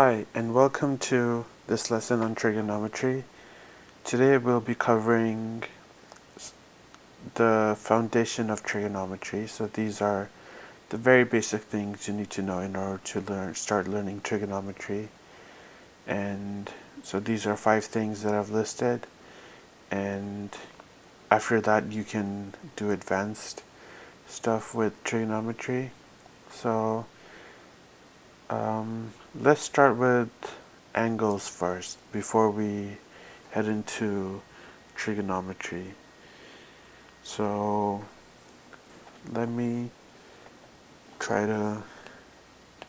Hi, and welcome to this lesson on trigonometry. Today we'll be covering the foundation of trigonometry. So these are the very basic things you need to know in order to start learning trigonometry. And so these are 5 things that I've listed, and after that you can do advanced stuff with trigonometry. So let's start with angles first before we head into trigonometry. So let me try to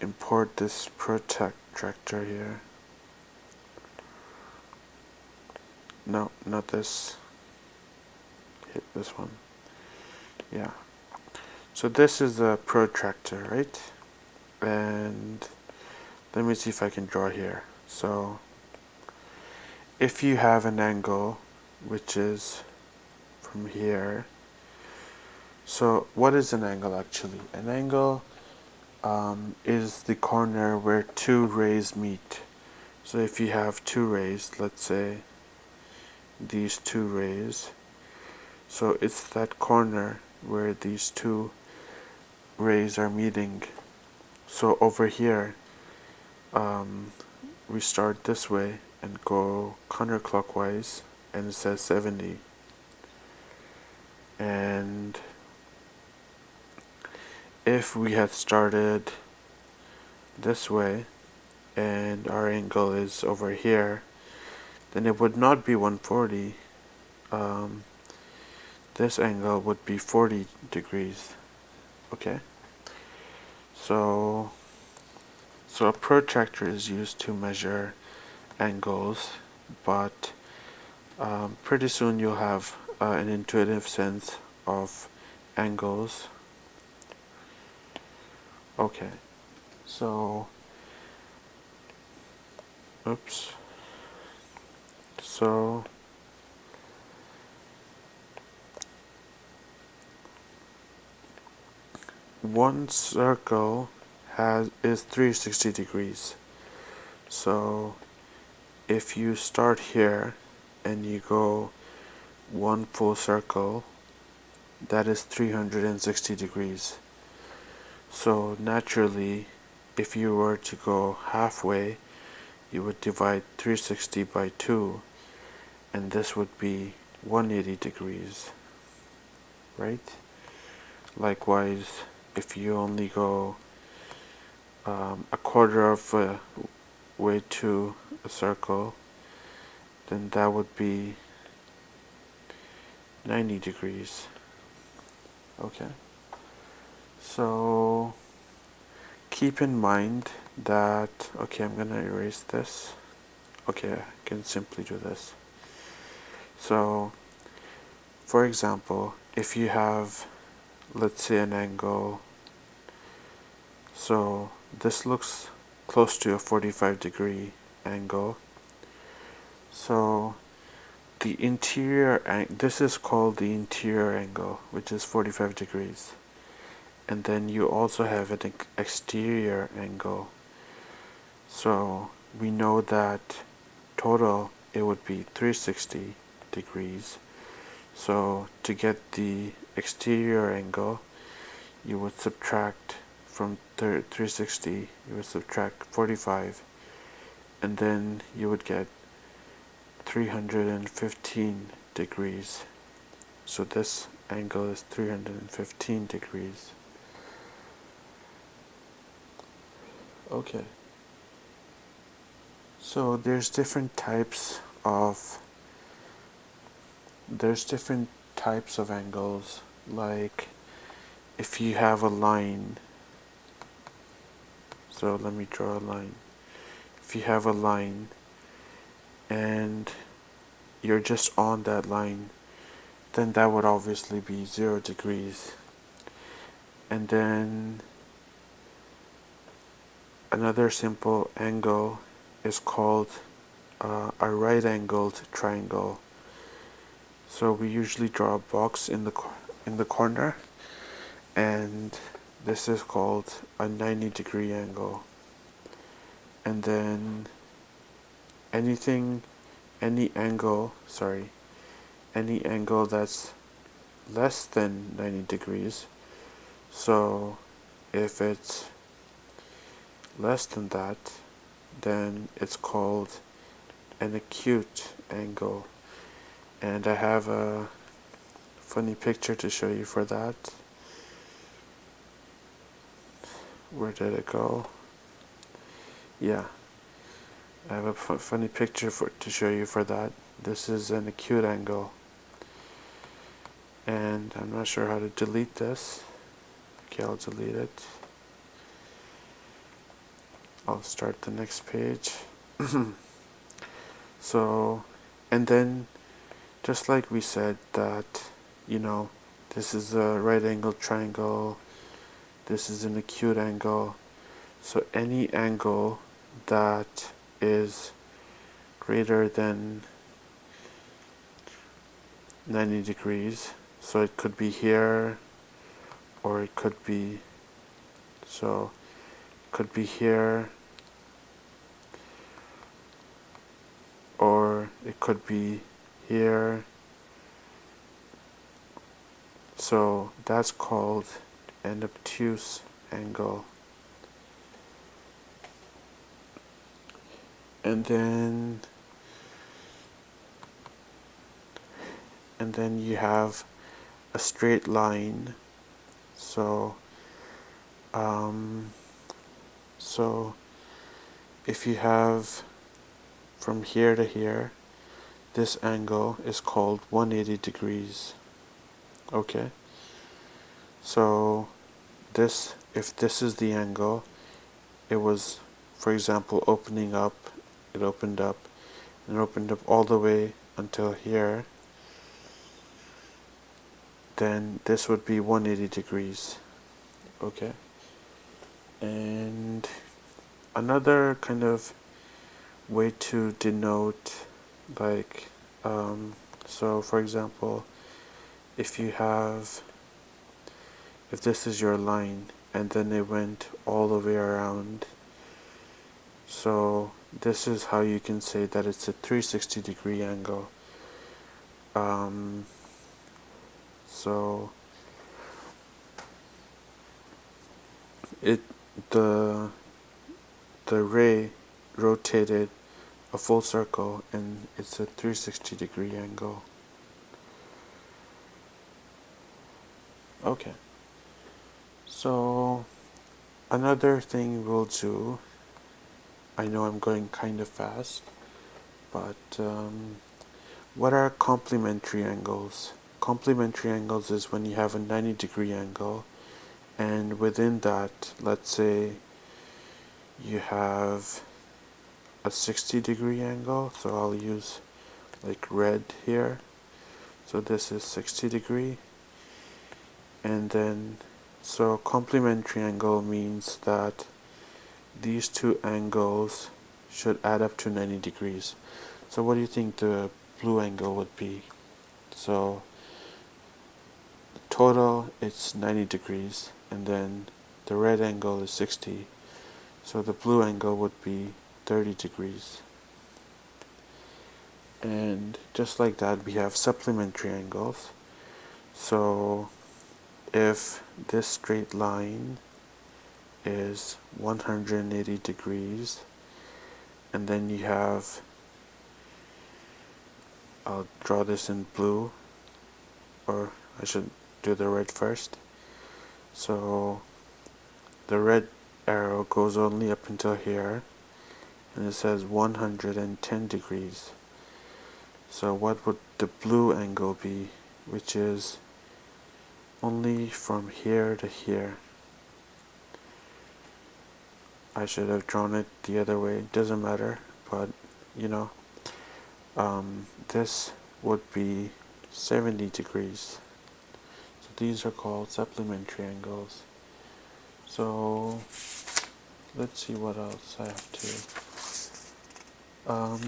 import this protractor here. No, not this. Hit this one. Yeah. So this is a protractor, right? And let me see if I can draw here. So if you have an angle which is from here, so what is an angle actually? An angle is the corner where two rays meet. So if you have two rays, let's say these two rays, so it's that corner where these two rays are meeting. So over here, we start this way and go counterclockwise, and it says 70. And if we had started this way and our angle is over here, then it would not be 140. This angle would be 40 degrees. Okay, so a protractor is used to measure angles, but pretty soon you'll have an intuitive sense of angles. Okay, so oops. So one circle is 360 degrees. So if you start here and you go one full circle, that is 360 degrees. So naturally, if you were to go halfway, you would divide 360 by 2, and this would be 180 degrees, right? Likewise, if you only go a quarter of a way to a circle, then that would be 90 degrees. Okay, so keep in mind that, okay, I'm gonna erase this. Okay, I can simply do this. So for example, if you have, let's say, an angle, so this looks close to a 45-degree angle. So the interior, this is called the interior angle, which is 45 degrees. And then you also have an exterior angle. So we know that total it would be 360 degrees. So to get the exterior angle, you would subtract from 360, you would subtract 45, and then you would get 315 degrees. So this angle is 315 degrees. Okay. So there's different types of angles. Like if you have a line, so let me draw a line. If you have a line and you're just on that line, then that would obviously be 0 degrees. And then another simple angle is called a right-angled triangle. So we usually draw a box in the corner, and this is called a 90-degree angle. and then any angle that's less than 90 degrees. So if it's less than that, then it's called an acute angle. And I have a funny picture to show you for that. Where did it go? Yeah, I have a funny picture to show you for that. This is an acute angle. And I'm not sure how to delete this. Okay, I'll delete it. I'll start the next page. So, and then just like we said that, this is a right angled triangle, this is an acute angle. So any angle that is greater than 90 degrees, so it could be here, or it could be, here, or it could be here. So that's called an obtuse angle. And then you have a straight line. So if you have from here to here, this angle is called 180 degrees. Okay, so if this is the angle, it was, for example, opening up, it opened up all the way until here, then this would be 180 degrees. Okay, and another kind of way to denote, like, so for example, if this is your line and then it went all the way around, so this is how you can say that it's a 360 degree angle. So the ray rotated a full circle and it's a 360 degree angle. Okay, so another thing we'll do, I know I'm going kind of fast, but what are complementary angles? Complementary angles is when you have a 90 degree angle, and within that, let's say you have a 60 degree angle, so I'll use like red here. So this is 60 degree, and then so complementary angle means that these two angles should add up to 90 degrees. So what do you think the blue angle would be? So total it's 90 degrees, and then the red angle is 60, so the blue angle would be 30 degrees. And just like that, we have supplementary angles. So if this straight line is 180 degrees, and then you have, I'll draw this in blue, or I should do the red first. So the red arrow goes only up until here, and it says 110 degrees. So what would the blue angle be, which is only from here to here? I should have drawn it the other way, it doesn't matter, but this would be 70 degrees. So these are called supplementary angles. So let's see what else I have to.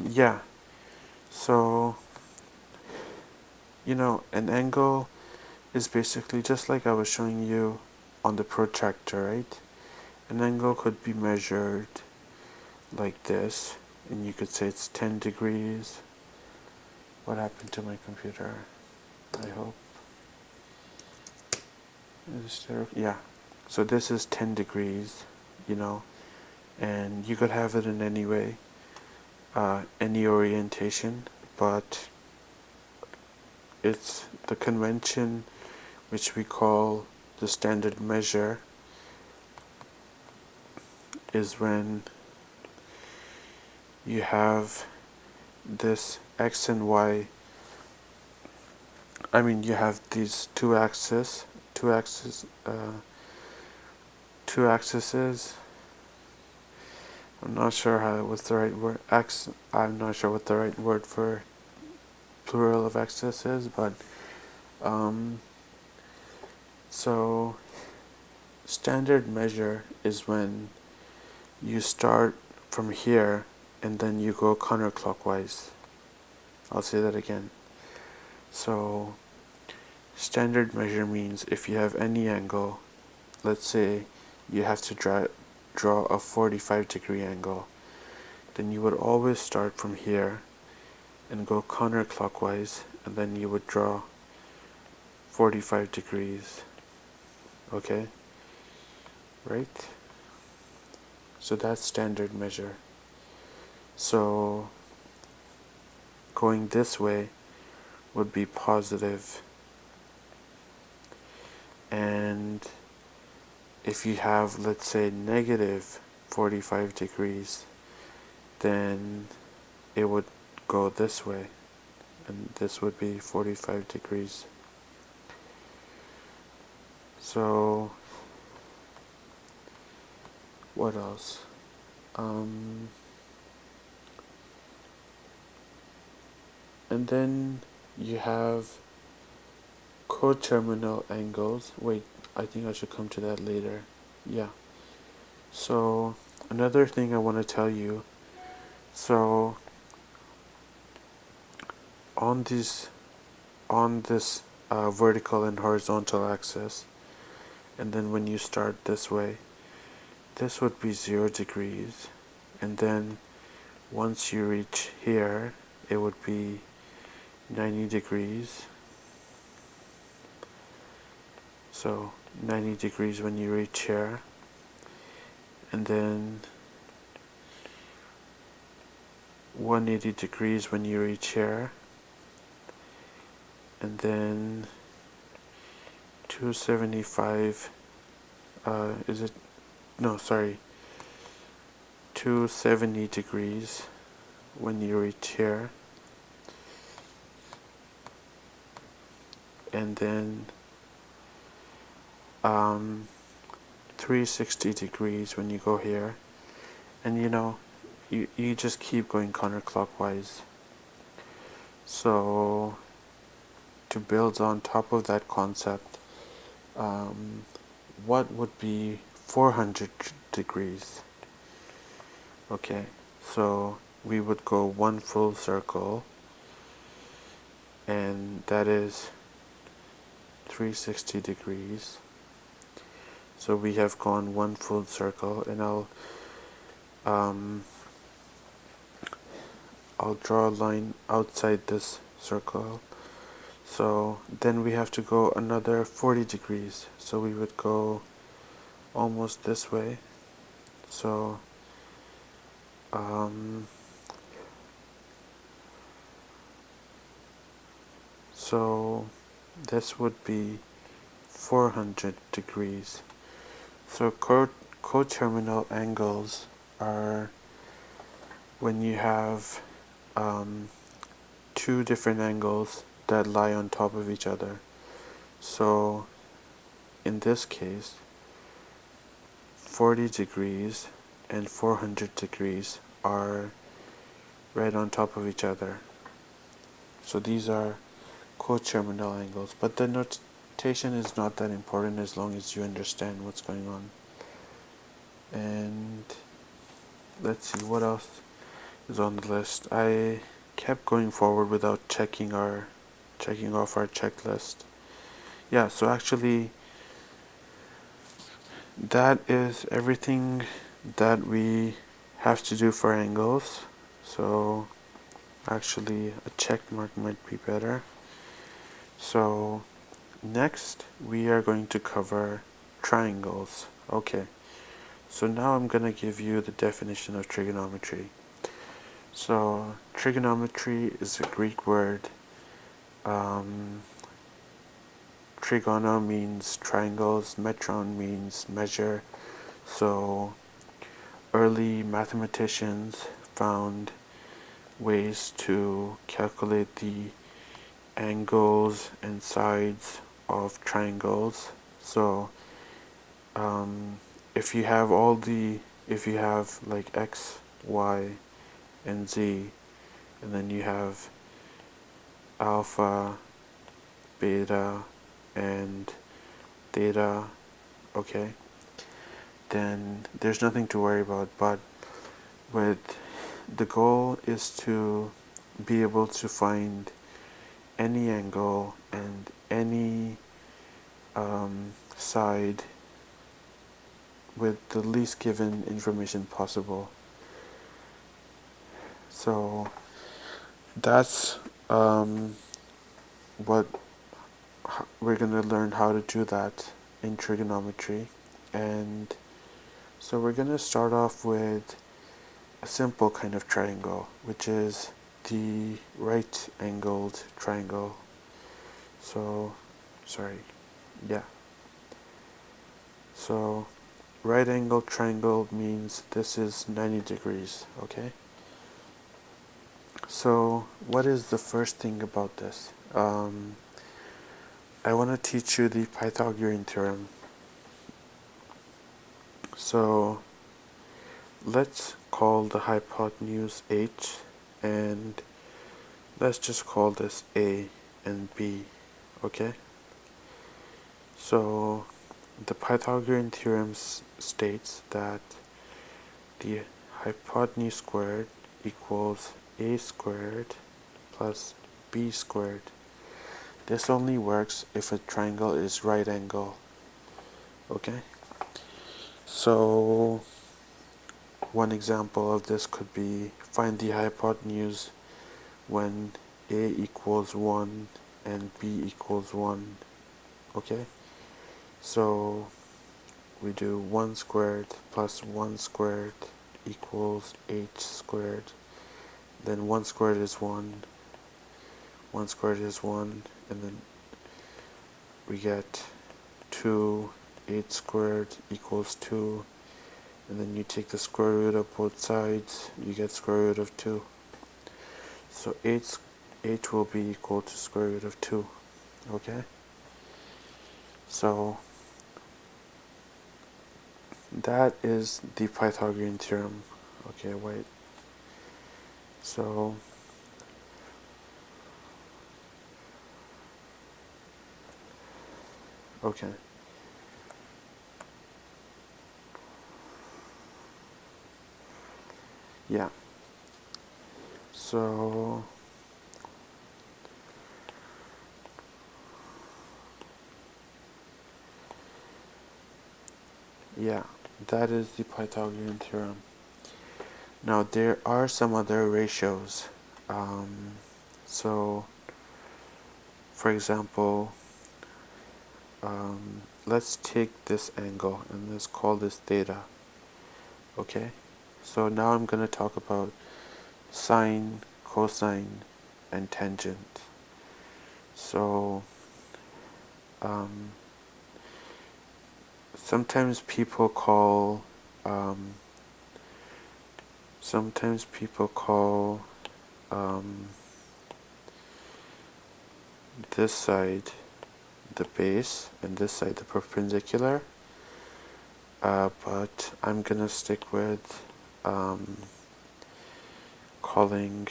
Yeah, so an angle is basically just like I was showing you on the protractor, right? An angle could be measured like this, and you could say it's 10 degrees. What happened to my computer? I hope. Yeah. So this is 10 degrees, you know, and you could have it in any way, any orientation, but it's the convention which we call the standard measure is when you have this x and y. I mean, you have these two axes, two axes. I'm not sure what's the right word. I'm not sure what the right word for plural of axis is, but so standard measure is when you start from here and then you go counterclockwise. I'll say that again. So standard measure means if you have any angle, let's say you have to draw a 45-degree angle, then you would always start from here and go counterclockwise, and then you would draw 45 degrees. Okay? Right? So that's standard measure. So going this way would be positive, and if you have, let's say, negative 45 degrees, then it would go this way, and this would be 45 degrees. So what else? And then you have coterminal angles. Wait, I think I should come to that later. Yeah. So another thing I want to tell you, so on this vertical and horizontal axis, and then when you start this way, this would be 0 degrees, and then once you reach here, it would be 90 degrees. So 90 degrees when you reach here, and then 180 degrees when you reach here, and then 275 270 degrees when you reach here, and then 360 degrees when you go here, and you just keep going counterclockwise. So to build on top of that concept, what would be 400 degrees? Okay, so we would go one full circle, and that is 360 degrees. So we have gone one full circle, and I'll draw a line outside this circle. So then we have to go another 40 degrees. So we would go almost this way. So so this would be 400 degrees. So coterminal angles are when you have two different angles that lie on top of each other. So in this case, 40 degrees and 400 degrees are right on top of each other. So these are coterminal angles, but the notation is not that important as long as you understand what's going on. And let's see what else is on the list. I kept going forward without checking off our checklist. Yeah, so actually that is everything that we have to do for angles. So actually a check mark might be better. So next we are going to cover triangles. Okay, so now I'm going to give you the definition of trigonometry. So trigonometry is a Greek word. Trigono means triangles, metron means measure. So early mathematicians found ways to calculate the angles and sides of triangles. So if you have if you have like x, y, and z, and then you have alpha, beta, and theta, okay, then there's nothing to worry about. But with the goal is to be able to find any angle and any side with the least given information possible. So that's what we're going to learn how to do that in trigonometry. And so we're going to start off with a simple kind of triangle, which is the right angled triangle. So so right angled triangle means this is 90 degrees, okay? So what is the first thing about this? I want to teach you the Pythagorean theorem. So let's call the hypotenuse h, and let's just call this a and b, okay? So the Pythagorean theorem states that the hypotenuse squared equals a squared plus b squared. This only works if a triangle is right angle, okay? So one example of this could be find the hypotenuse when a equals 1 and b equals 1, okay? So we do 1 squared plus 1 squared equals h squared. Then 1 squared is 1, 1 squared is 1, and then we get 2, h squared equals 2, and then you take the square root of both sides, you get square root of 2. So h will be equal to square root of 2, okay? So that is the Pythagorean theorem. Okay, wait. So okay. Yeah. So yeah, that is the Pythagorean theorem. Now there are some other ratios. So for example, let's take this angle and let's call this theta. Okay, so now I'm going to talk about sine, cosine, and tangent. So sometimes people call this side the base and this side the perpendicular, but I'm gonna stick with calling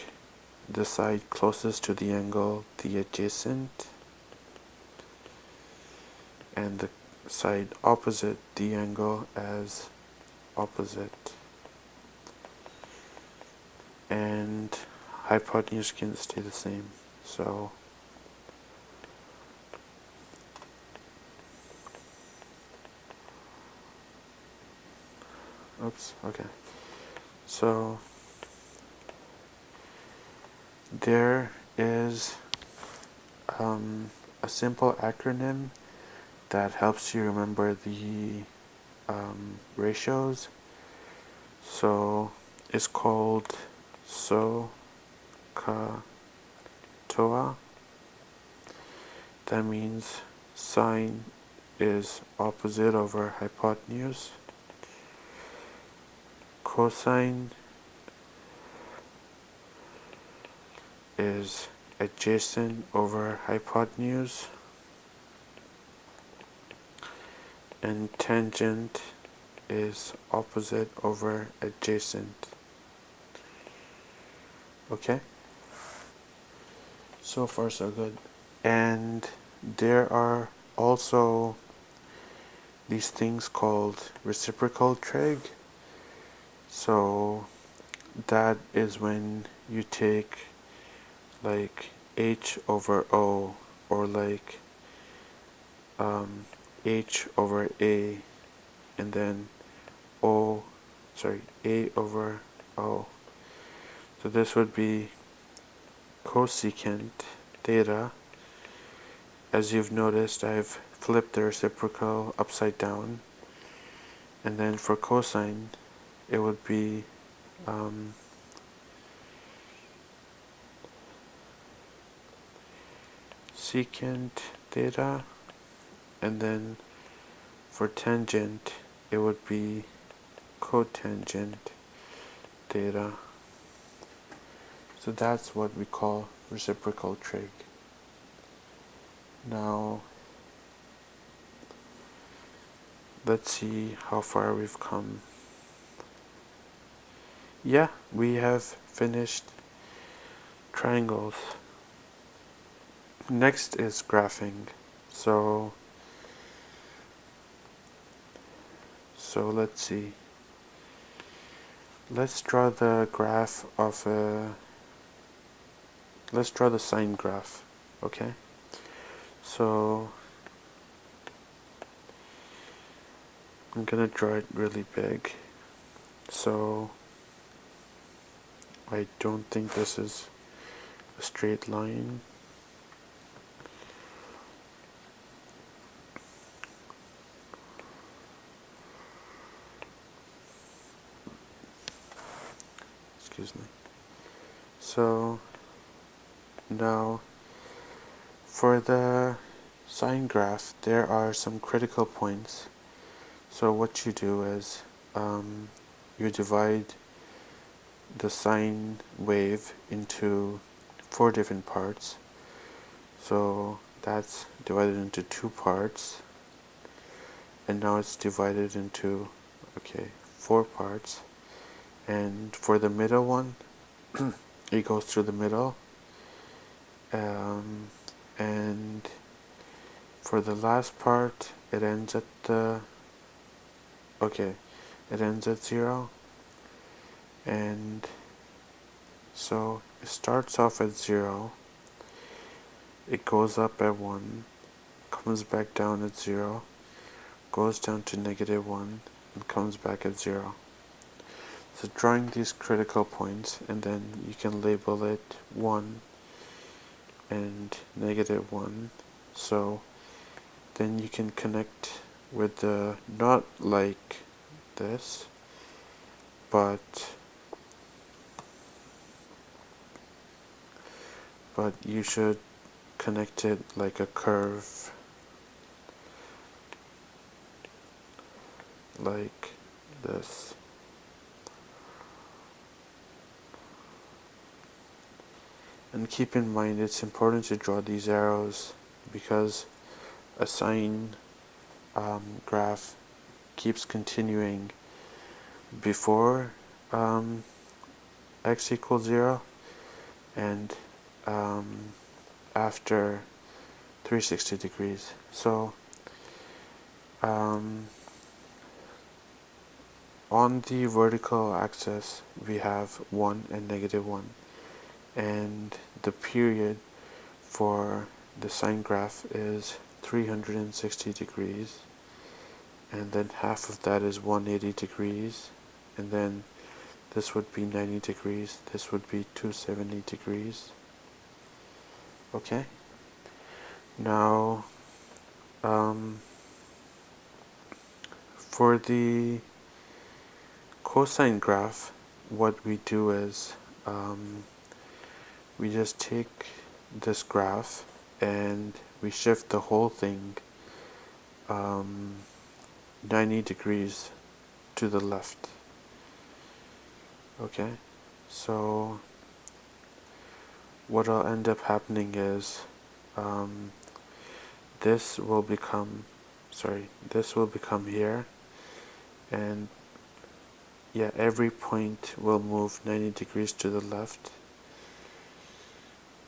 the side closest to the angle the adjacent, and the side opposite the angle as opposite. And hypotenuse can stay the same. So oops, okay. So there is a simple acronym that helps you remember the ratios. So it's called sqrt. That means sine is opposite over hypotenuse. Cosine is adjacent over hypotenuse. And tangent is opposite over adjacent. Okay? So far so good. And there are also these things called reciprocal trig. So that is when you take like h over o, or like h over a, and then a over o. So this would be cosecant theta. As you've noticed, I've flipped the reciprocal upside down. And then for cosine, it would be secant theta. And then for tangent, it would be cotangent theta. So that's what we call reciprocal trig. Now, let's see how far we've come. Yeah, we have finished triangles. Next is graphing. So let's see. Let's draw the graph of let's draw the sine graph, okay? So I'm gonna draw it really big. So I don't think this is a straight line. Excuse me. So now for the sine graph, there are some critical points. So what you do is you divide the sine wave into 4 different parts. So that's divided into 2 parts, and now it's divided into 4 parts. And for the middle one, it goes through the middle, and for the last part, it ends at it ends at 0. And so it starts off at 0, it goes up at 1, comes back down at 0, goes down to -1, and comes back at 0. So drawing these critical points, and then you can label it 1 and -1. So then you can connect with the, not like this, but you should connect it like a curve, like this. And keep in mind, it's important to draw these arrows because a sine graph keeps continuing before x equals 0 and after 360 degrees. So on the vertical axis we have 1 and -1, and the period for the sine graph is 360 degrees, and then half of that is 180 degrees, and then this would be 90 degrees, this would be 270 degrees. Okay, now for the cosine graph, what we do is we just take this graph and we shift the whole thing 90 degrees to the left. Okay, so what will end up happening is this will become here, and yeah, every point will move 90 degrees to the left,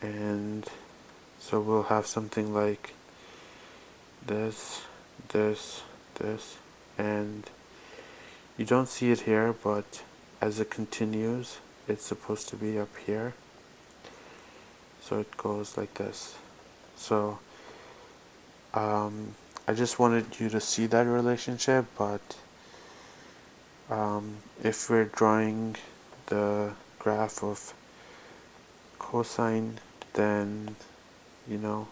and so we'll have something like this, and you don't see it here, but as it continues, it's supposed to be up here. So it goes like this. So I just wanted you to see that relationship, but if we're drawing the graph of cosine, then you know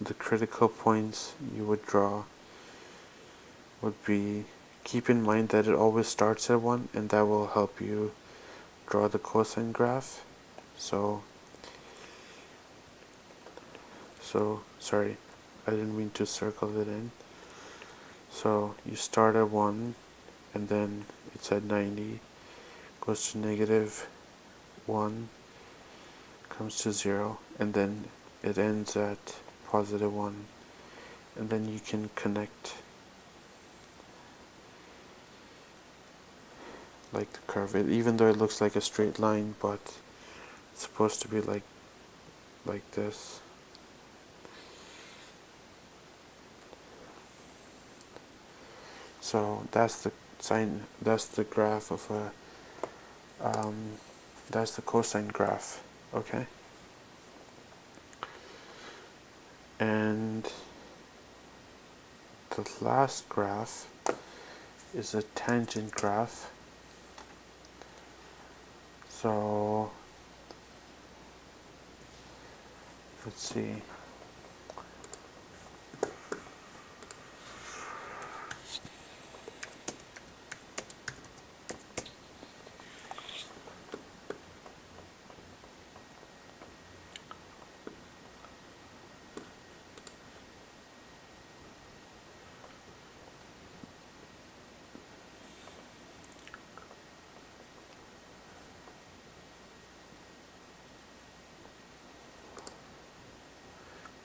the critical points you would draw would be, keep in mind that it always starts at 1, and that will help you draw the cosine graph. So sorry, I didn't mean to circle it in. So you start at 1, and then it's at 90, goes to negative 1, comes to 0, and then it ends at positive 1, and then you can connect like the curve. Even though it looks like a straight line, but it's supposed to be like this. So that's the graph of a that's the cosine graph. Okay, and the last graph is a tangent graph. So let's see.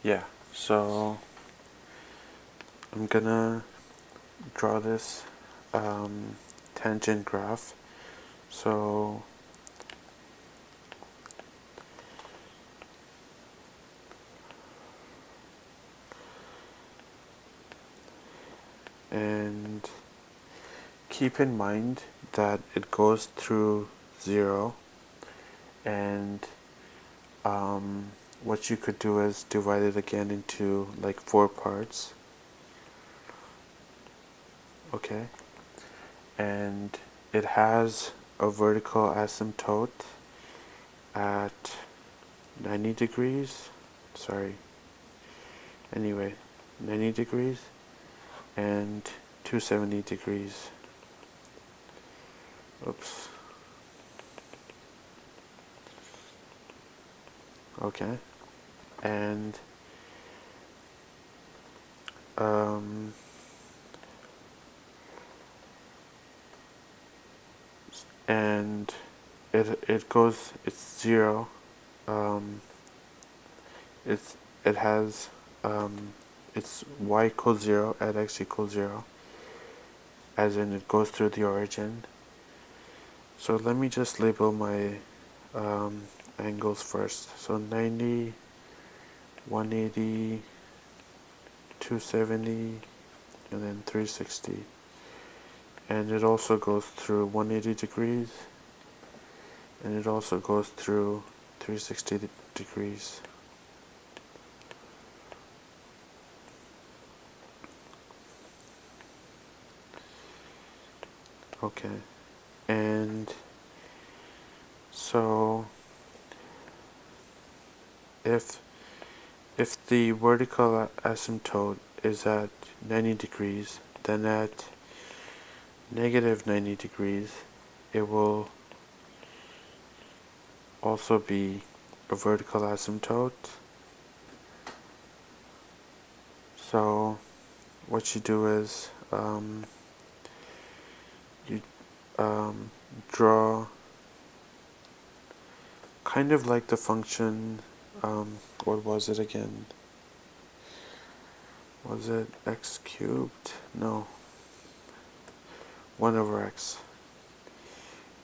Yeah, so I'm gonna draw this tangent graph. So and keep in mind that it goes through 0, and what you could do is divide it again into like 4 parts. Okay, and it has a vertical asymptote at 90 degrees, anyway, 90 degrees and 270 degrees. Oops. Okay, and it goes, it's 0. It has it's y equals 0 at x equals 0, as in it goes through the origin. So let me just label my angles first. So 90, 180, 270, and then 360. And it also goes through 180 degrees, and it also goes through 360 degrees. Okay, and so if the vertical asymptote is at 90 degrees, then at negative 90 degrees it will also be a vertical asymptote. So what you do is you draw kind of like the function, what was it again? Was it x cubed? No, 1 over x.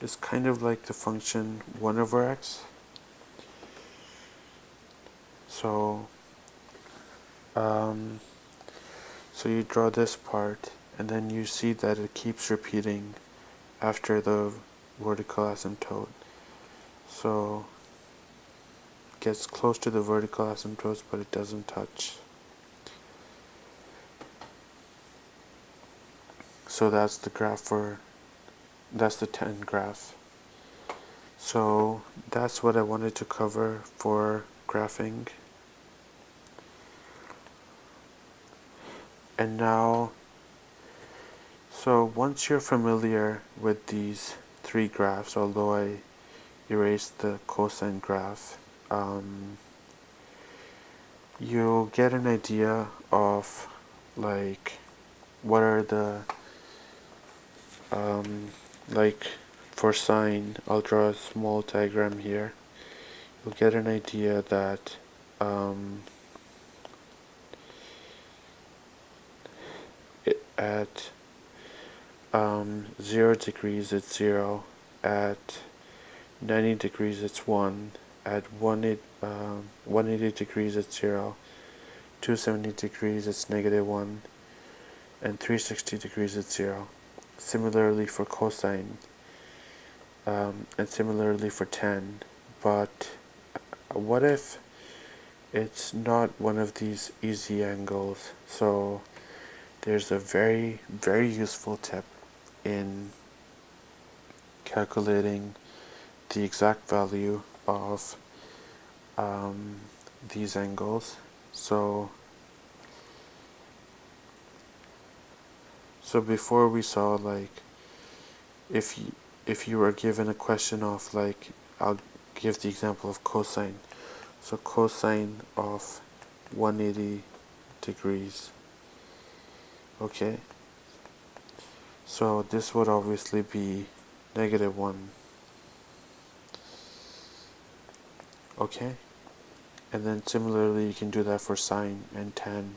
It's kind of like the function 1 over x. So so you draw this part, and then you see that it keeps repeating after the vertical asymptote. So it gets close to the vertical asymptotes, but it doesn't touch. So that's the that's the 10 graph. So that's what I wanted to cover for graphing. And now, so once you're familiar with these 3 graphs, although I erased the cosine graph, you'll get an idea of like what are the like for sine. I'll draw a small diagram here. You'll get an idea that at 0 degrees it's 0, at 90 degrees it's 1, at 180 degrees it's 0, 270 degrees it's negative 1, and 360 degrees it's 0. Similarly for cosine, and similarly for tan. But what if it's not one of these easy angles? So there's a very, very useful tip in calculating the exact value of these angles. So before we saw like if you were given a question of like, I'll give the example of cosine. So cosine of 180 degrees. Okay, so this would obviously be negative 1. Okay, and then similarly you can do that for sine and tan.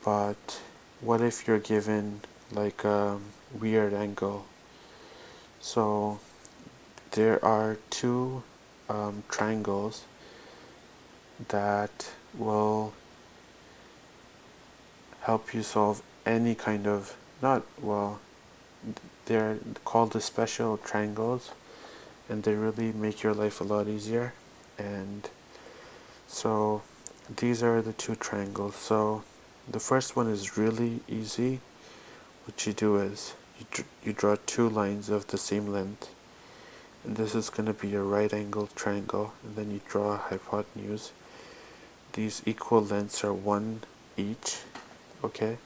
But what if you're given like a weird angle? So there are 2 triangles that will help you solve any kind of, not, well, they're called the special triangles, and they really make your life a lot easier. And so these are the 2 triangles. So the first one is really easy. What you do is you draw 2 lines of the same length, and this is going to be a right angled triangle, and then you draw a hypotenuse. These equal lengths are 1 each. Okay,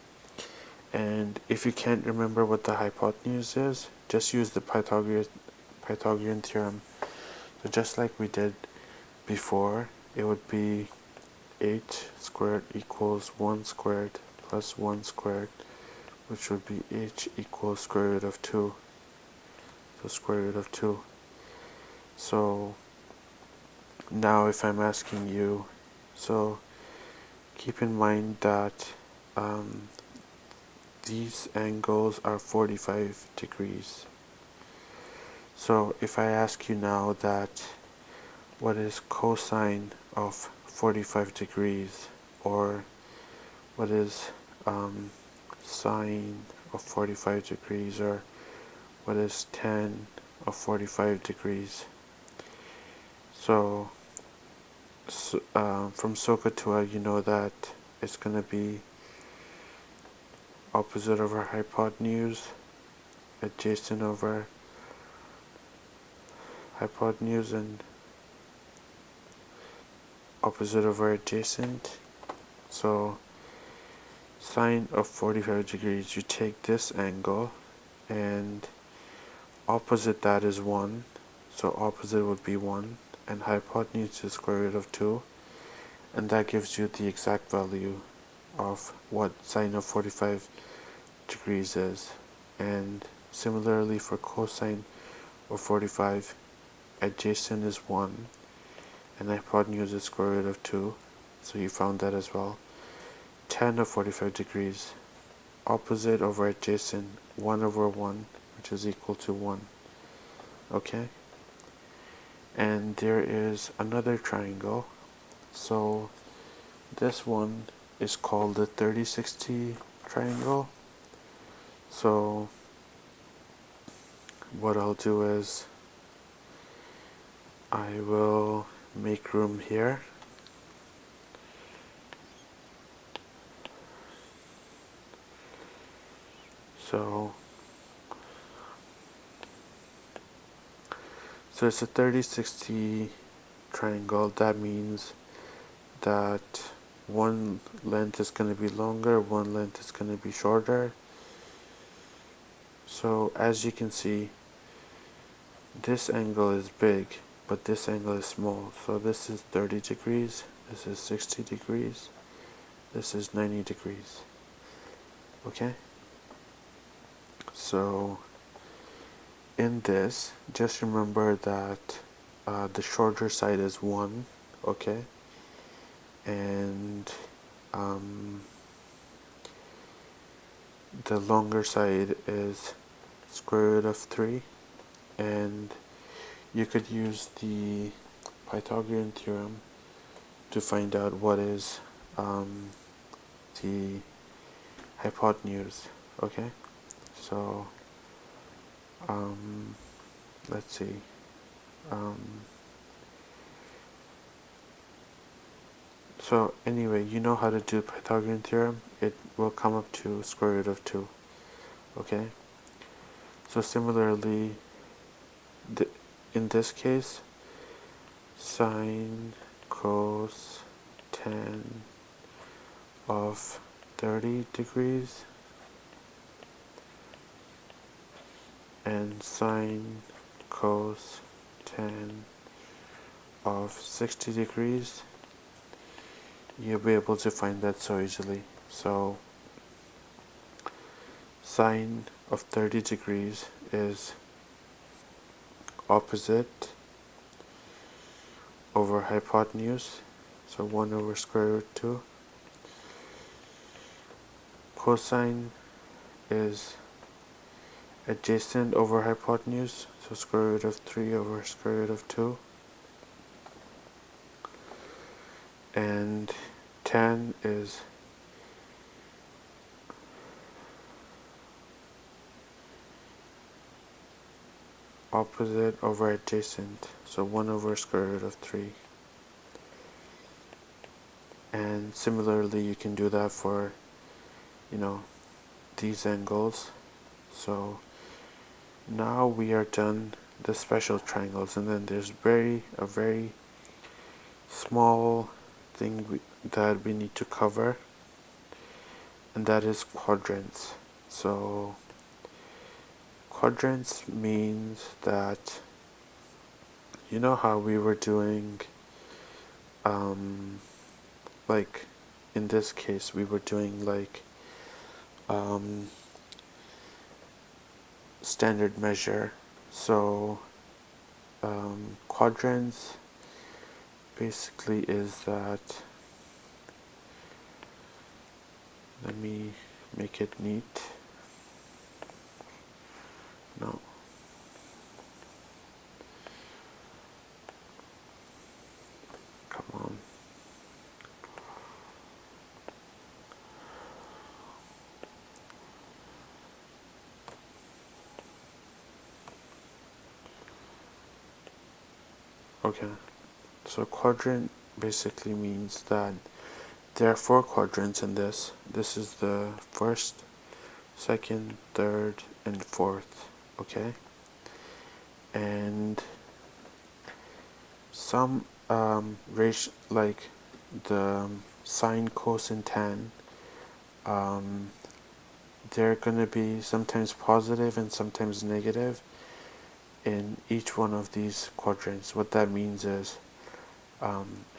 and if you can't remember what the hypotenuse is, just use the Pythagorean theorem. So just like we did before, it would be h squared equals 1 squared plus 1 squared, which would be h equals square root of 2. So square root of 2. So now if I'm asking you, so keep in mind that these angles are 45 degrees. So if I ask you now that what is cosine of 45 degrees, or what is sine of 45 degrees, or what is tan of 45 degrees? So from SOHCAHTOA you know that it's going to be opposite of our hypotenuse, adjacent over hypotenuse and opposite over adjacent. So sine of 45 degrees, you take this angle and opposite that is 1, so opposite would be 1, and hypotenuse is square root of 2, and that gives you the exact value of what sine of 45 degrees is. And similarly for cosine of 45, adjacent is 1 and hypotenuse is square root of 2, so you found that as well. Tan of 45 degrees, opposite over adjacent, 1 over 1, which is equal to 1. Okay, and there is another triangle. So this one is called the 30-60 triangle. So what I'll do is I will make room here. So it's a 30-60 triangle. That means that one length is going to be longer, one length is going to be shorter. So as you can see, this angle is big, but this angle is small. So this is 30 degrees, this is 60 degrees, this is 90 degrees. Okay? So in this, just remember that the shorter side is 1, okay? And the longer side is square root of 3, and you could use the Pythagorean theorem to find out what is the hypotenuse. Okay, so let's see. So anyway, you know how to do Pythagorean theorem. It will come up to square root of 2. Okay, so similarly, in this case, sine, cos, tan of 30 degrees and sine, cos, tan of 60 degrees, you'll be able to find that so easily. So sine of 30 degrees is opposite over hypotenuse, so 1 over square root 2. Cosine is adjacent over hypotenuse, so square root of 3 over square root of 2. And tan is opposite over adjacent, so 1 over square root of 3. And similarly, you can do that for, these angles. So now we are done the special triangles, and then there's a very small thing that we need to cover, and that is quadrants. So quadrants means that, you know how we were doing, like in this case we were doing like standard measure. So quadrants basically is that, let me make it neat. No. Come on. Okay. So quadrant basically means that there are 4 quadrants in this. This is the first, second, third, and fourth. okay? And some ratio, like the sine, cosine, tan, they're going to be sometimes positive and sometimes negative in each one of these quadrants. What that means is,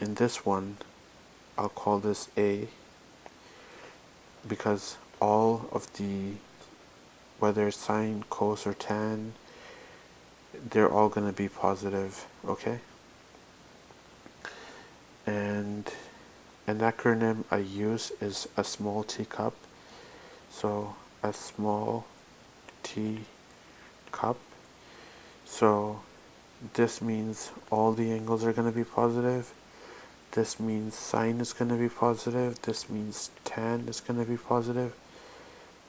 in this one, I'll call this A, because all of the, whether sine, cos, or tan, they're all going to be positive, okay? And an acronym I use is a small teacup. So a small t cup. So this means all the angles are going to be positive. This means sine is going to be positive. This means tan is going to be positive.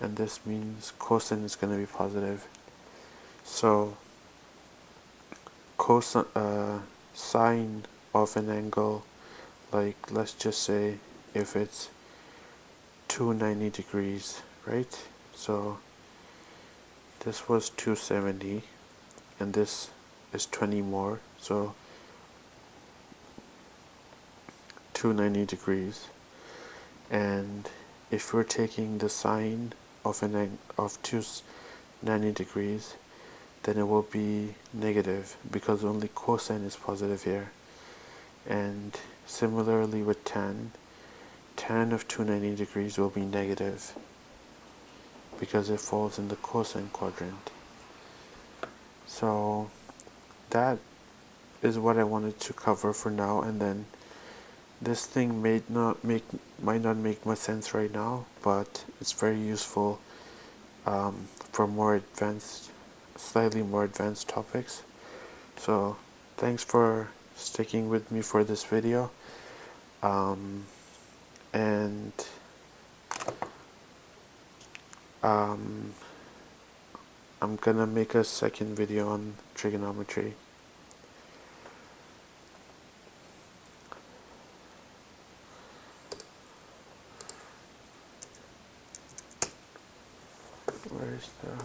And this means cosine is going to be positive. So sine of an angle, like let's just say if it's 290 degrees, right? So this was 270 and this is 20 more, so 290 degrees. And if we're taking the sine of an angle of 290 degrees, then it will be negative because only cosine is positive here. And similarly with tan of 290 degrees will be negative because it falls in the cosine quadrant. So that is what I wanted to cover for now, and then this thing might not make much sense right now, but it's very useful for slightly more advanced topics. So thanks for sticking with me for this video, and I'm gonna make a second video on trigonometry. Where's the